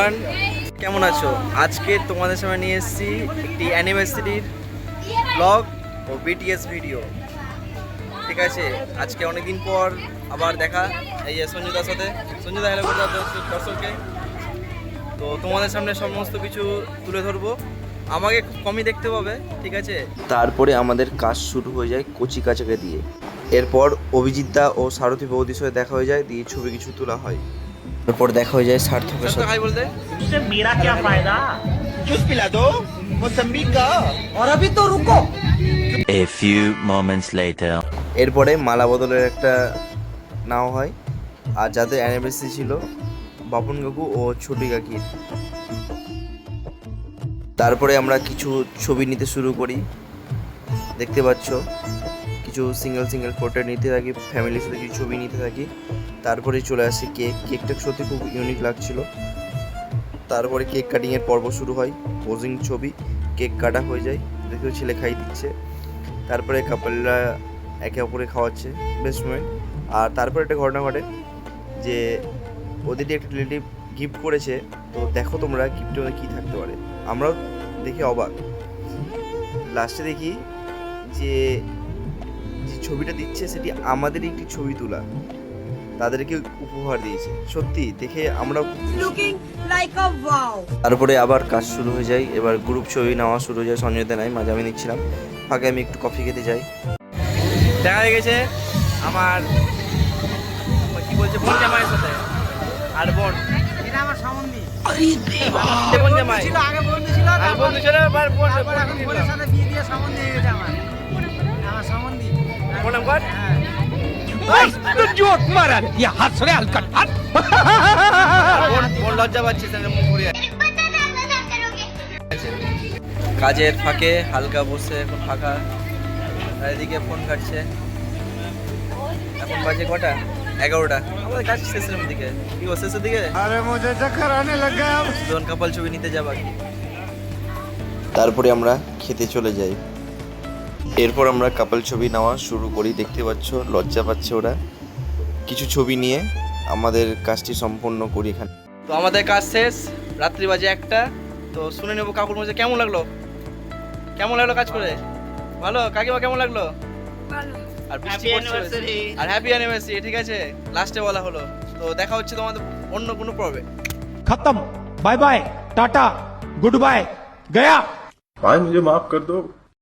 Everyone, কেমন আছো? আজকে তোমাদের সামনে নিয়ে এসেছি একটি অ্যানিভার্সারির ব্লগ ও বিটিএস ভিডিও। ঠিক আছে, আজকে অনেকদিন পর আবার দেখা এই যে সঞ্জুদার সাথে। সঞ্জুদা হ্যালো করে দর্শককে। তো তোমাদের সামনে সমস্ত কিছু তুলে ধরবো, আমাকে খুব কমই দেখতে পাবে, ঠিক আছে। তারপরে আমাদের কাজ শুরু হয়ে যায় কচি কাচাকে দিয়ে। এরপর অভিজিৎ দা ও সারথী বৌদির সাথে দেখা হয়ে যায়, দিয়ে ছবি কিছু তোলা হয়। এরপর দেখা হয়ে যায় সার্থকের সাথে। হাই বলতে मेरा क्या फायदा जूस पिला दो मौसम्बी का। और अभी तो रुको। A few moments later. এরপরে মালা বদলের একটা নেওয়া হয়, আর যাদের অ্যানিভার্সারি ছিল বাপন কাকু ও ছোটি কাকির। তারপরে আমরা কিছু ছবি নিতে শুরু করি, দেখতে পাচ্ছ কিছু সিঙ্গেল ফটো নিতে থাকি, ফ্যামিলির সাথে কিছু ছবি নিতে থাকি। তারপরে চলে আসে কেকটা সত্যি খুব ইউনিক লাগছিল। তারপরে কেক কাটিংয়ের পর্ব শুরু হয়, পোজিং ছবি, কেক কাটা হয়ে যায়, দেখো ছেলে খাই দিচ্ছে। তারপরে কাপলরা একে অপরে খাওয়াচ্ছে, বেস্ট মোমেন্ট। আর তারপরে একটা ঘটনা ঘটে যে ওদেরই একটা রিলেটিভ গিফট করেছে, তো দেখো তোমরা গিফটের মধ্যে কী থাকতে পারে। আমরাও দেখে অবাক। লাস্টে দেখি যে ছবিটা দিচ্ছে সেটি আমাদেরই একটি ছবি তোলা, তাদেরকে উপহার দিয়েছে। সত্যি দেখে আমরা তারপরে আবার কাজ শুরু হয়ে যায়। এবার গ্রুপ ছবি নেওয়া শুরু হয়ে যায়। সঞ্জয় দা নাই, মাঝে আমি নিচ্ছিলাম, ফাঁকে আমি একটু কফি খেতে যাই। দেখা গেছে আমার কি বলছে বোন জামাইয়ের সাথে, আর বোন এটা আমার সম্বন্ধী। বোন জামাই ছিল আগে বন্ধু ছিল, আর বন্ধু ছিল, এবার বোন তারপর এখন বোনের সাথে বিয়ে দিয়ে সম্বন্ধী হয়ে গেছে আমার সম্বন্ধী। বোন নাম্বার তো জোট মারা ইয়া হাত সরে হালকা হাত। বোন লজ্জা পাচ্ছে, মুখ ঘুরিয়ে কাজের ফাঁকে হালকা বসে এখন ফাঁকা, আর এদিকে ফোন কাটছে। এখন বাজে কটা? 11টা। আমাদের কাজ শেষের দিকে, কি শেষের দিকে। अरे मुझे चक्कर आने लग गया। দুজন কাপল ছবি নিতে যাবা কি? তারপরে আমরা খেতে চলে যাই। এরপর আমরা কাপল ছবি নেওয়া শুরু করি। দেখতে পাচ্ছ লজ্জা পাচ্ছে ওরা। কিছু ছবি নিয়ে আমাদের কাজটি সম্পন্ন করি এখানে। তো আমাদের কাজ শেষ, রাত্রি বাজে 1টা। তো শুনে নেবো কাকুর মধ্যে কেমন লাগলো কাজ করে। ভালো কাকিমা, কেমন লাগলো? আর বৃষ্টি পড়ছে, আর হ্যাপি অ্যানিভার্সারি। ঠিক আছে, লাস্টে বলা হলো। তো দেখা হচ্ছে তোমাদের অন্য কোনো পর্বে। खत्म, bye bye, tata, goodbye, गया। भाई मुझे माफ कर दो।